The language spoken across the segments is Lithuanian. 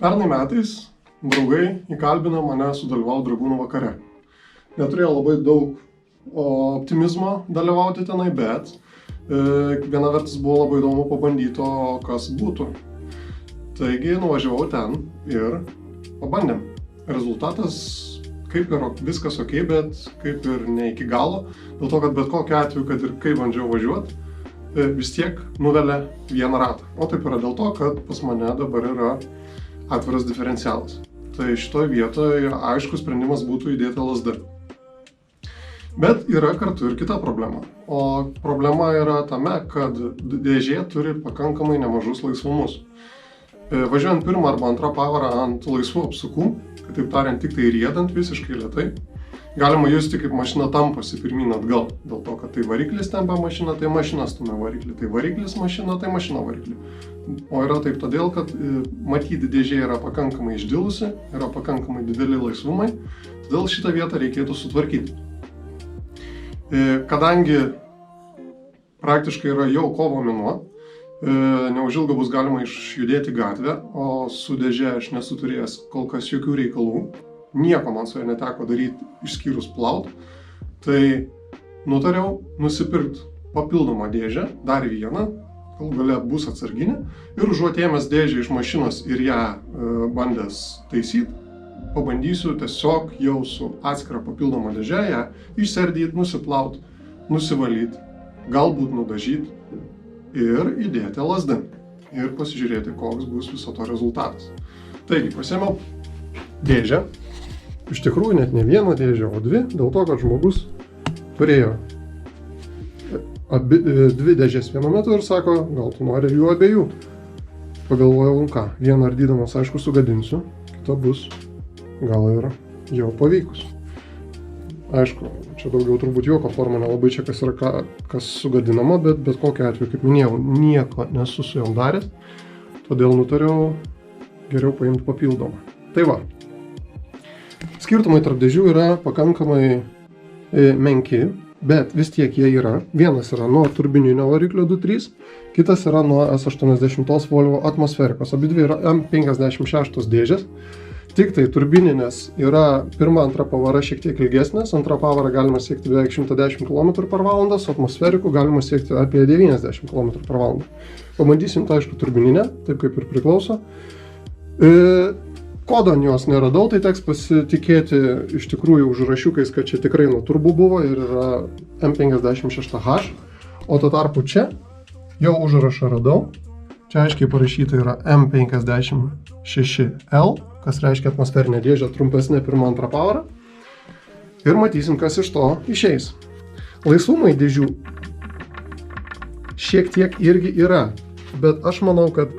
Pernai metais draugai įkalbino mane sudalyvauti Dragūnų vakare. Neturėjau labai daug optimizmo dalyvauti tenai, bet viena vertus buvo labai įdomu pabandyti, kas būtų. Taigi nuvažiavau ten ir pabandėm. Rezultatas kaip ir viskas ok, bet kaip ir ne iki galo, dėl to, kad bet kokiu atveju, kad ir kaip bandžiau važiuoti, vis tiek nuvelia vieną ratą. O taip yra dėl to, kad pas mane dabar yra atviras diferencialas. Tai šitoje vietoje aiškus sprendimas būtų įdėti LSD. Bet yra kartu ir kita problema. O problema yra tame, kad dėžė turi pakankamai nemažus laisvumus. Važiuojant pirmą arba antrą pavarą ant laisvų apsukų, kitaip tariant, tik tai riedant visiškai lėtai, galima justi, kaip mašina tampasi pirmyn atgal. Dėl to, kad tai variklis tempia mašiną, tai mašina stumia variklį. Tai variklis mašina, tai mašina variklį. O yra taip todėl, kad matyti dėžė yra pakankamai išdilusi, yra pakankamai dideli laisvumai, todėl šitą vietą reikėtų sutvarkyti. Kadangi praktiškai yra jau kovo mėnuo, neužilgo bus galima išjudėti gatvę, o su dėžė aš nesu turėjęs kol kas jokių reikalų, nieko man su ja neteko daryti išskyrus plaut, tai nutariau nusipirkti papildomą dėžę, dar vieną, kol galia bus atsarginė, ir užuot ėmęs dėžę iš mašinos ir ją bandęs taisyti, pabandysiu tiesiog jau su atskira papildoma dėžė ją išsiardyti, nusiplaut, nusivalyti, galbūt nudažyti ir įdėti LSD ir pasižiūrėti, koks bus viso to rezultatas. Taigi, pasiėmiau dėžę, iš tikrųjų net ne vieną dėžę, o dvi, dėl to, kad žmogus turėjo dvi dėžės vienu metu ir sako, gal tu nori jų abiejų. Pagalvojau, ką, vieną ardydamas aišku sugadinsiu, kita bus gal ir jau pavykus. Aišku, čia daugiau turbūt juoko forma, nelabai čia kas yra kas sugadinama, bet kokiu atveju, kaip minėjau, nieko nesu su jom daręs, todėl nutariau geriau paimti papildomą. Tai va, skirtumai tarp dėžių yra pakankamai menki, bet vis tiek jie yra. Vienas yra nuo turbininio variklio 2.3, kitas yra nuo S80 Volvo atmosferikos. Abidvi yra M56 dėžės. Tik tai turbininės yra pirma, antra pavara šiek tiek ilgesnės, antra pavara galima siekti beveik 110 km/h, su atmosferiku galima siekti apie 90 km/h. Pabandysim tą, aišku, turbininę, taip kaip ir priklauso. Kodo ant jos neradau, tai teks pasitikėti iš tikrųjų užrašiukais, kad čia tikrai nuo turbų buvo ir yra M56H, o tuo tarpu čia jau užrašą radau. Čia aiškiai parašyta yra M56L, kas reiškia atmosferinė dėžė trumpesnė pirmą antrą pavarą. Ir matysim, kas iš to išeis. Laisvumai dėžių šiek tiek irgi yra, bet aš manau, kad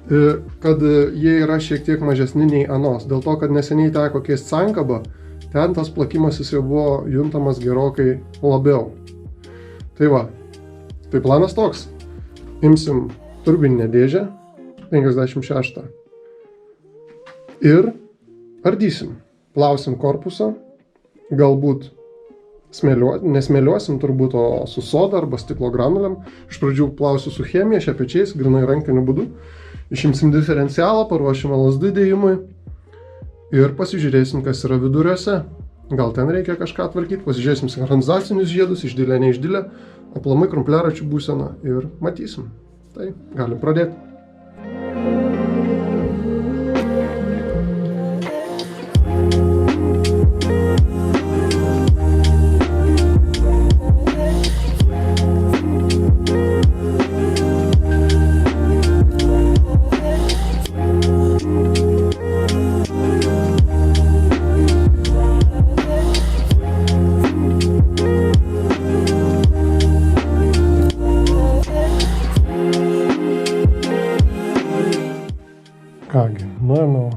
jie yra šiek tiek mažesni nei anos. Dėl to, kad neseniai teko keisti sankabą, ten tas plakimasis jau buvo juntamas gerokai labiau. Tai va, tai planas toks. Imsim turbininę dėžę, 56. Ir ardysim. Plausim korpusą, galbūt nesmėliuosim turbūt, o su soda arba stiklo granuliam. Iš pradžių plausiu su chemija, šepečiais, grinai rankiniu būdu. Išimsim diferencialą, paruošim LSD dėjimui ir pasižiūrėsim, kas yra viduriuose. Gal ten reikia kažką tvarkyti, pasižiūrėsim sinchronizacinius žiedus, išdilę, neišdilę, aplamai krumpliaračių būseną ir matysim. Tai galim pradėti. Kągi, nuėmiau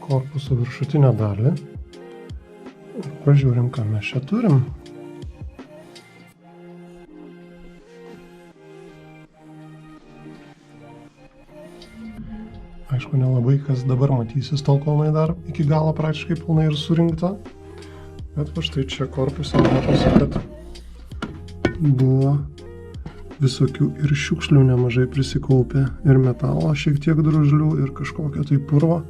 korpuso viršutinę dalį ir pažiūrim, ką mes čia turim. Aišku, nelabai kas dabar matysis, tol kol dar iki galo praktiškai pilnai ir surinkta. Bet va štai čia korpuse matosi, kad buvo visokių ir šiukšlių nemažai prisikaupė, ir metalo šiek tiek drožlių, ir kažkokio tai purvo.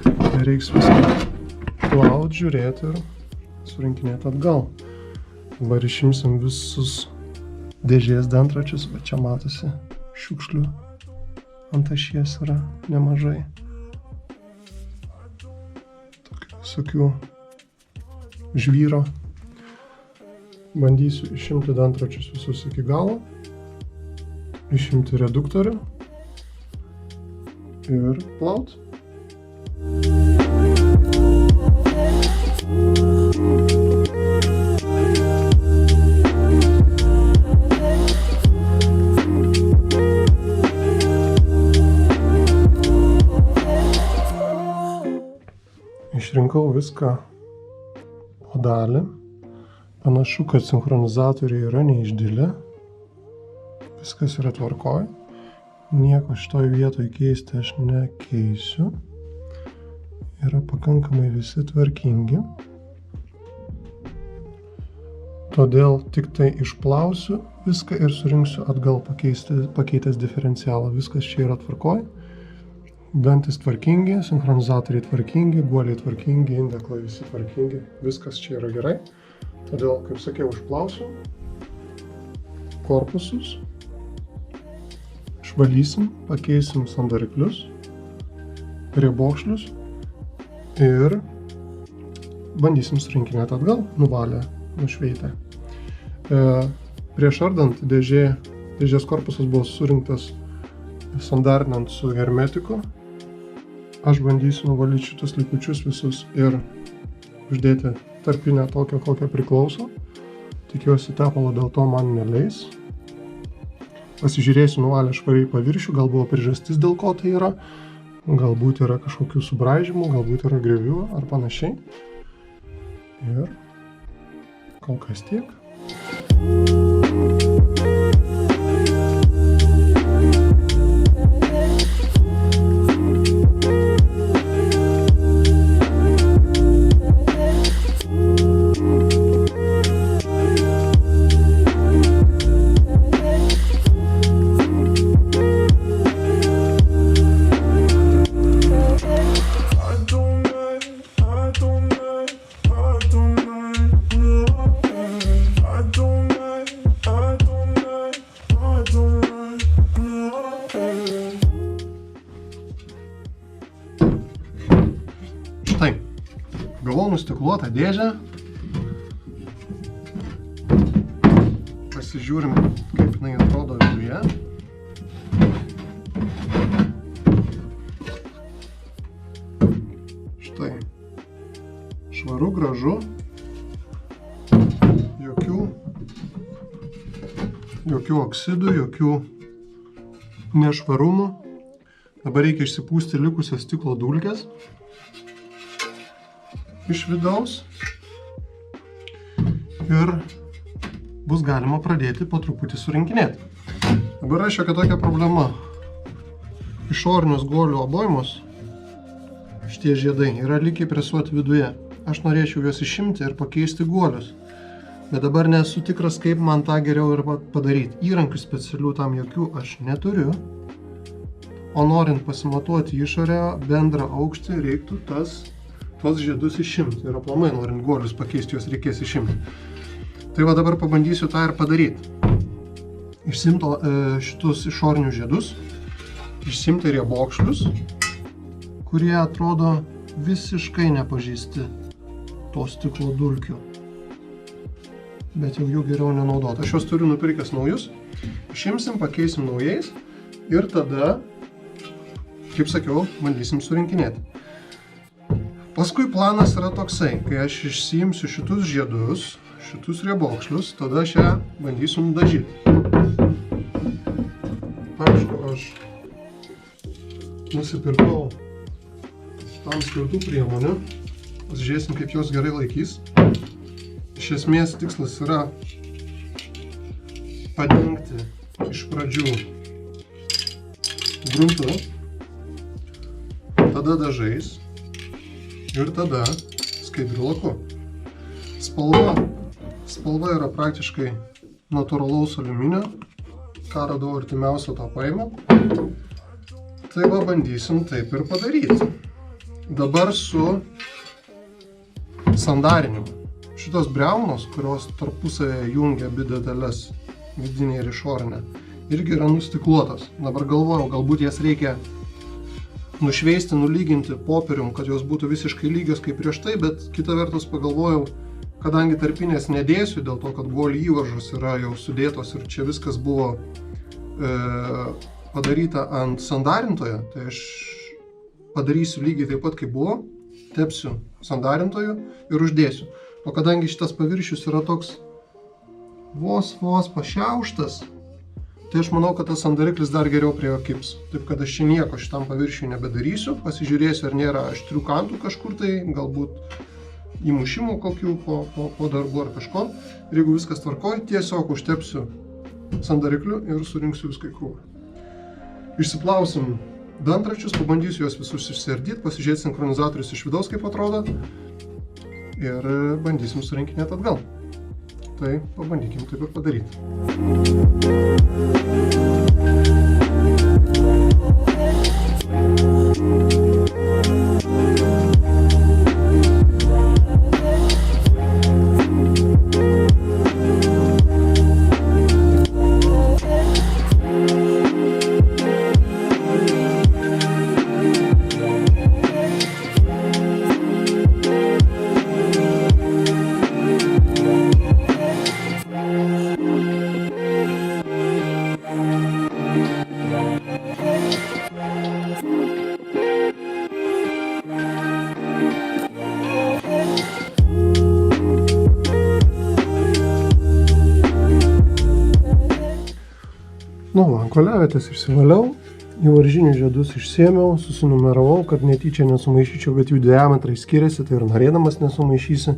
Tai reiks viską plaut, žiūrėti ir surinkinėti atgal. Dabar išimsim visus dėžės dantračius, va čia matosi šiukšlių ant ašies yra nemažai. Tokių visokių žvyro. Bandysiu išimti dantračius visus iki galo, išimti reduktorių ir plaut. Išrinkau viską po dalį. Panašu, kad sinchronizatoriai yra neišdilę. Viskas yra tvarkoj. Nieko šitoj vietoj keisti aš nekeisiu. Yra pakankamai visi tvarkingi. Todėl tik tai išplausiu viską ir surinksiu atgal pakeitęs diferencialą. Viskas čia yra tvarkoj. Dantis tvarkingi, sinchronizatoriai tvarkingi, guoliai tvarkingi, indeklai visi tvarkingi. Viskas čia yra gerai. Todėl, kaip sakiau, išplausiu korpusus, išvalysim, pakeisim sandariklius, riebokšlius ir bandysim surinkinėti atgal, nuvalę, nušveitę. Prieš ardant dėžės korpusas buvo surinktas sandarinant su hermetiku. Aš bandysiu nuvalyti šitus likučius visus ir uždėti tarpinę tokią, kokią priklauso. Tikiuosi tepalo dėl to man neleis. Pasižiūrėsiu nuvalę švariai paviršių, gal buvo priežastis dėl ko tai yra. Galbūt yra kažkokių subraižymų, galbūt yra grevių ar panašiai. Ir kol kas tiek. Štai, gavau nustikluotą dėžę. Pasižiūrim, kaip jinai atrodo viduje. Štai, švaru, gražu, jokių oksidų, jokių nešvarumų. Dabar reikia išsipūsti likusias stiklo dulkes iš vidaus ir bus galima pradėti po truputį surinkinėti. Dabar yra šiokia tokia problema. Išorinius guolių obojmus, šitie žiedai, yra lygiai presuoti viduje. Aš norėčiau juos išimti ir pakeisti guolius, bet dabar nesu tikras, kaip man tą geriau ir padaryti. Įrankių specialių tam jokių aš neturiu, o norint pasimatuoti išorę bendrą aukštį, reiktų tuos žiedus išimti. Ir aplamai, norint guolius pakeisti, juos reikės išimti. Tai va dabar pabandysiu tą ir padaryti. Išsimti šitus išorinius žiedus, išsimti riebokšlius, kurie atrodo visiškai nepažįsti to stiklo dulkių. Bet jau jų geriau nenaudoti. Aš juos turiu nupirkęs naujus. Išimsim, pakeisim naujais ir tada, kaip sakiau, bandysim surinkinėti. Paskui planas yra toksai, kai aš išsiimsiu šitus žiedus, šitus riebokšlius, tada aš ją bandysiu nudažyti. Aišku, aš nusipirkau tam skirtų priemonių. Pasižiūrėsim, kaip jos gerai laikys. Iš esmės tikslas yra padengti iš pradžių gruntu, tada dažais ir tada skaidriu laku. Spalva yra praktiškai natūralaus aliuminio, ką radau artimiausio to paėmiau. Tai va, bandysim taip ir padaryti. Dabar su sandarinimu. Šitos briaunos, kurios tarpusavėje jungia abi detalės, vidinė ir išorinė, irgi yra nustikluotas. Dabar galvojau, galbūt jas reikia nušveisti, nulyginti popierium, kad jos būtų visiškai lygios kaip prieš tai, bet kita vertus pagalvojau, kadangi tarpinės nedėsiu, dėl to, kad guolių įvaržos yra jau sudėtos ir čia viskas buvo padaryta ant sandarintojo, tai aš padarysiu lygiai taip pat, kaip buvo, tepsiu sandarintoju ir uždėsiu. O kadangi šitas paviršius yra toks vos pašiauštas, tai aš manau, kad tas sandariklis dar geriau prie jo kibs. Taip, kad aš čia nieko šitam paviršiui nebedarysiu, pasižiūrėsiu, ar nėra aštrių kantų kažkur tai, galbūt įmušimų kokių po darbu ar kažko. Ir jeigu viskas tvarkoj, tiesiog užtepsiu sandarikliu ir surinksiu viską į krūvą. Išsiplausim dantračius, pabandysiu juos visus išsiardyti, pasižiūrėti sinchronizatorius iš vidaus, kaip atrodo, ir bandysim surinkinėti atgal. Tai pabandykim taip ir padaryti. Koliavietės išsivaliau, į varžinių žiedus išsėmiau, susinumeravau, kad netyčia nesumaišyčiau, bet jų diametrai skiriasi, tai ir norėdamas nesumaišysi,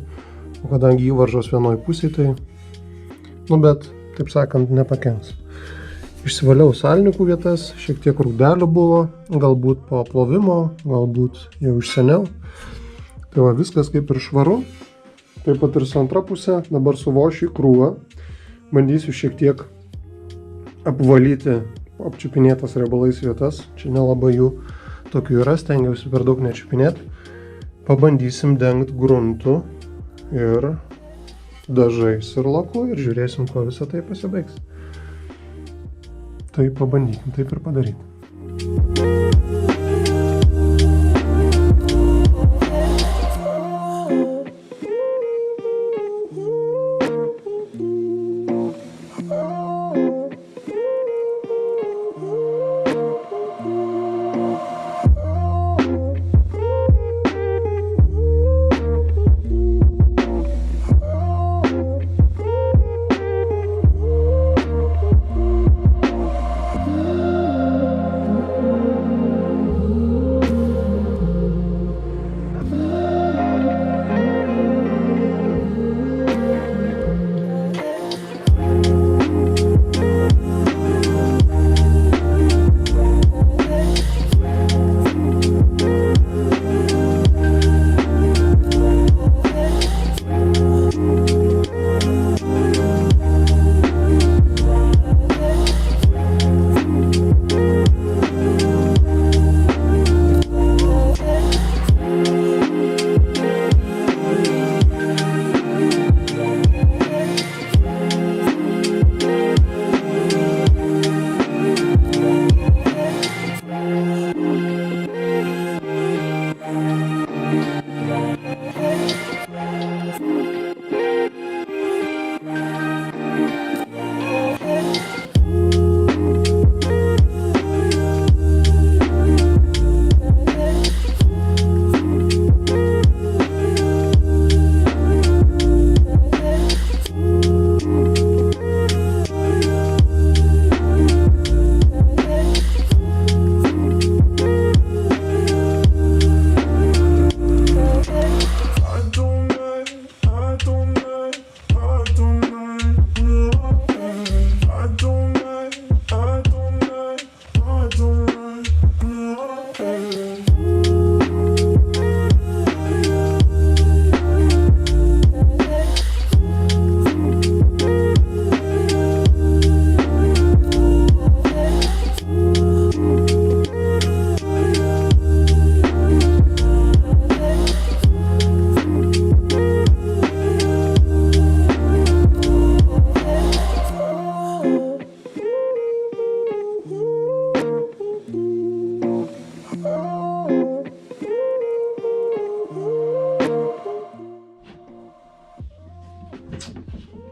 o kadangi įvaržos vienoj pusėje, tai, bet, taip sakant, nepakenks. Išsivaliau salnikų vietas, šiek tiek rūdelių buvo, galbūt po plovimo, galbūt jau iš seniau. Tai va, viskas kaip ir švaru, taip pat ir su antra pusė, dabar suvošiu į krūvą, bandysiu šiek tiek apvalyti apčiupinėtas riebalais vietas. Čia nelabai jų tokių yra, stengiausi per daug nečiupinėti. Pabandysim dengti gruntu ir dažais ir laku ir žiūrėsim, kuo visą tai pasibaigs. Tai pabandykim taip ir padaryti.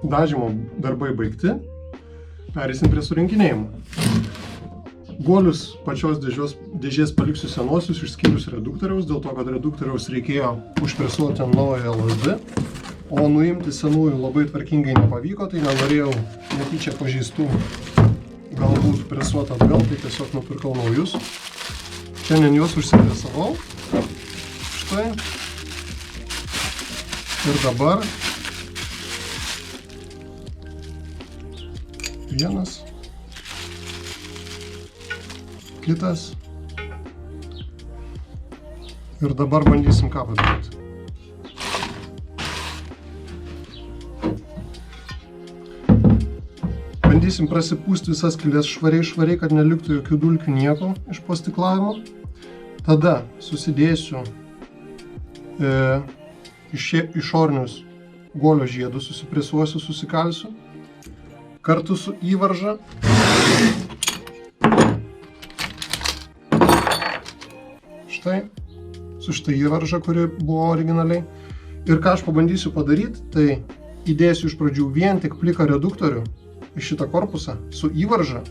dažymo darbai baigti. Pereisim prie surinkinėjimo. Guolius pačios dėžės paliksiu senuosius išskyrus reduktoriaus, dėl to, kad reduktoriaus reikėjo užpresuoti ant naujo LSD, o nuimti senųjų labai tvarkingai nepavyko, tai nenorėjau netyčia pažeistų galbūt presuoti atgal, tai tiesiog nupirkau naujus. Šiandien juos užsipresavau. Štai. Ir dabar vienas, kitas. Ir dabar bandysim ką padaryti. Bandysim prasipūsti visas skyles švariai, kad neliktų jokių dulkių nieko iš po stiklavimo. Tada susidėsiu išorinius guolio žiedus, susipresuosiu, susikalsiu. Kartu su įvarža. Štai. Su štai įvarža, kuri buvo originaliai. Ir ką aš pabandysiu padaryti, tai įdėsiu iš pradžių vien tik pliką reduktorių iš šitą korpusą su įvarža,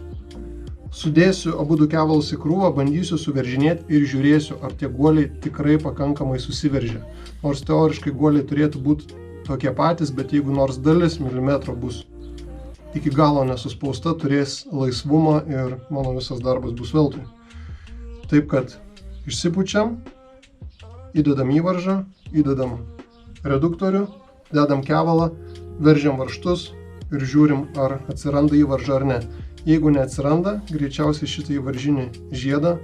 sudėsiu abu du kevalus į krūvą, bandysiu suveržinėti ir žiūrėsiu, ar tie guoliai tikrai pakankamai susiveržia. Nors teoriškai guoliai turėtų būti tokie patys, bet jeigu nors dalis milimetro bus iki galo nesuspausta, turės laisvumą ir mano visas darbas bus veltui. Taip kad išsipučiam, įdedam įvaržą, įdedam reduktorių, dedam kevalą, veržiam varžtus ir žiūrim, ar atsiranda įvarža ar ne. Jeigu neatsiranda, greičiausiai šitą įvaržinį žiedą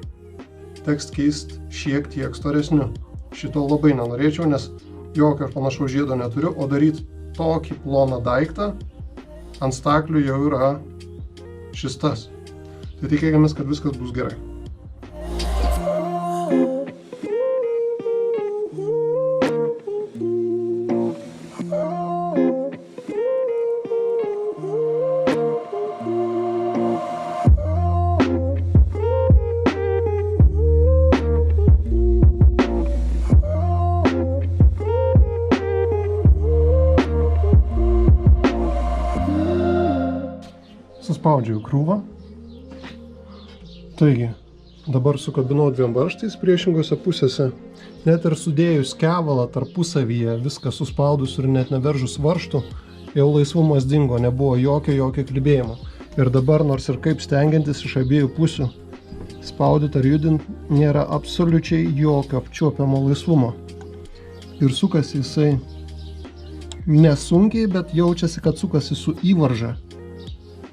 teks keisti šiek tiek storesniu. Šito labai nenorėčiau, nes jokio panašaus žiedo neturiu, o daryti tokį ploną daiktą ant staklių jau yra šis tas. Tai tikėkimės, kad viskas bus gerai. Suspaudžiau krūvą. Taigi, dabar sukabinau dviem varžtais priešingose pusėse. Net ir sudėjus kevalą tarpusavyje, viską suspaudus ir net neveržus varžtų, jau laisvumas dingo, nebuvo jokio klibėjimo. Ir dabar, nors ir kaip stengiantis iš abiejų pusių spaudyti ar judinti, nėra absoliučiai jokio apčiuopiamo laisvumo. Ir sukasi jisai nesunkiai, bet jaučiasi, kad sukasi su įvarža.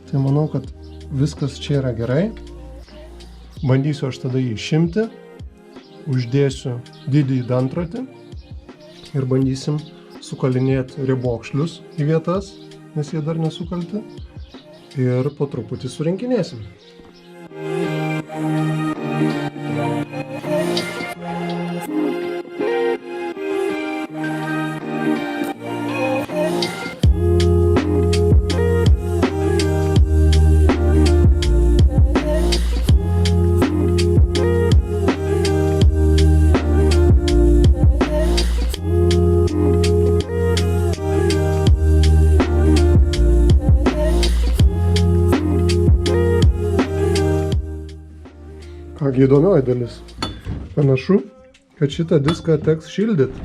Tai manau, kad viskas čia yra gerai. Bandysiu aš tada jį išimti, uždėsiu didįjį dantratį ir bandysim sukalinėti ribokšlius į vietas, nes jie dar nesukalti, ir po truputį surinkinėsim. Kągi įdomioji dalis. Panašu, kad šitą diską teks šildyti,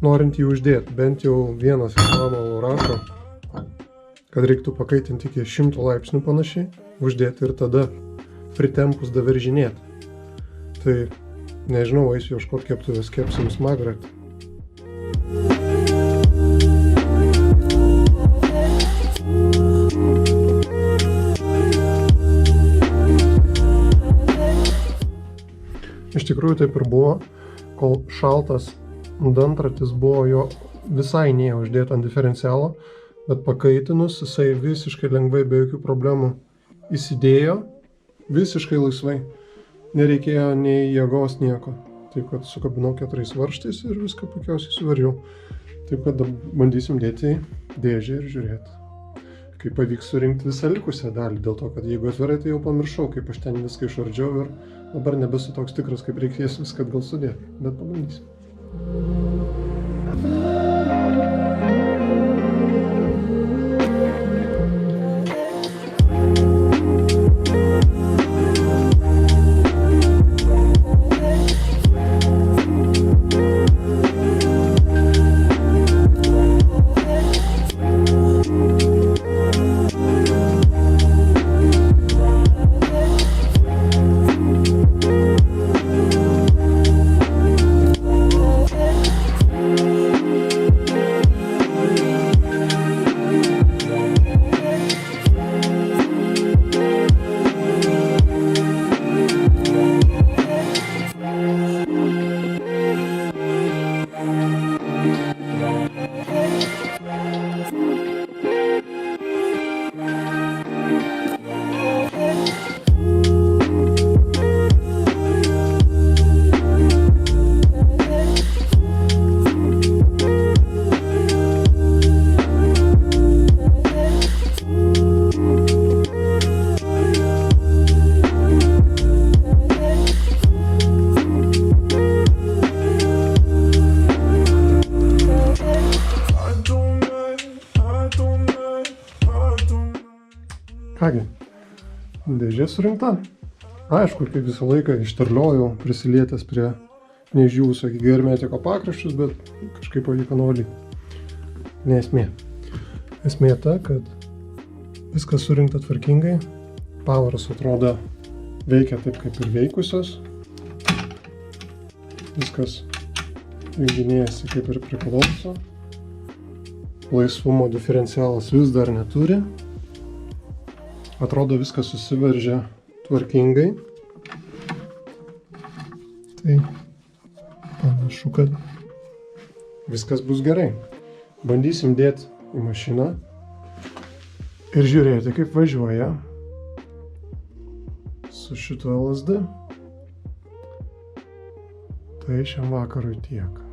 norint jį uždėti. Bent jau vienas iš manualų rašo, kad reiktų pakaitinti iki 100 laipsnių panašiai, uždėti ir tada pritempus daveržinėti. Tai nežinau, eisiu ieškoti keptuvės, kepsim smagrą. Iš tikrųjų taip ir buvo, kol šaltas dantratis buvo jo visai neuždėta ant diferencialo, bet pakaitinus jisai visiškai lengvai be jokių problemų įsidėjo, visiškai laisvai, nereikėjo nei jėgos nieko. Taip kad sukabinau 4 varžtais ir viską puikiausiai suveržiau. Taip kad bandysim dėti į dėžę ir žiūrėti, kaip pavyks surinkti visą likusią dalį, dėl to, kad jeigu atvirai, tai jau pamiršau, kaip aš ten viską išardžiau ir dabar nebesu toks tikras, kaip reikės viską atgal sudėti, bet pabandysim. Kągi, dėžė surinkta. Aišku, kaip visą laiką išterliojau, prisilietęs prie neišdžiūvusio hermetiko pakraščius, bet kažkaip pavyko nuvalyti. Nesmė. Esmė ta, kad viskas surinkta tvarkingai. Pavaros atrodo veikia taip, kaip ir veikusios. Viskas junginėjasi kaip ir priklauso. Laisvumo diferencialas vis dar neturi. Atrodo viskas susiveržia tvarkingai. Tai panašu, kad viskas bus gerai. Bandysim dėti į mašiną ir žiūrėti, kaip važiuoja su šituo LSD. Tai šiam vakarui tiek.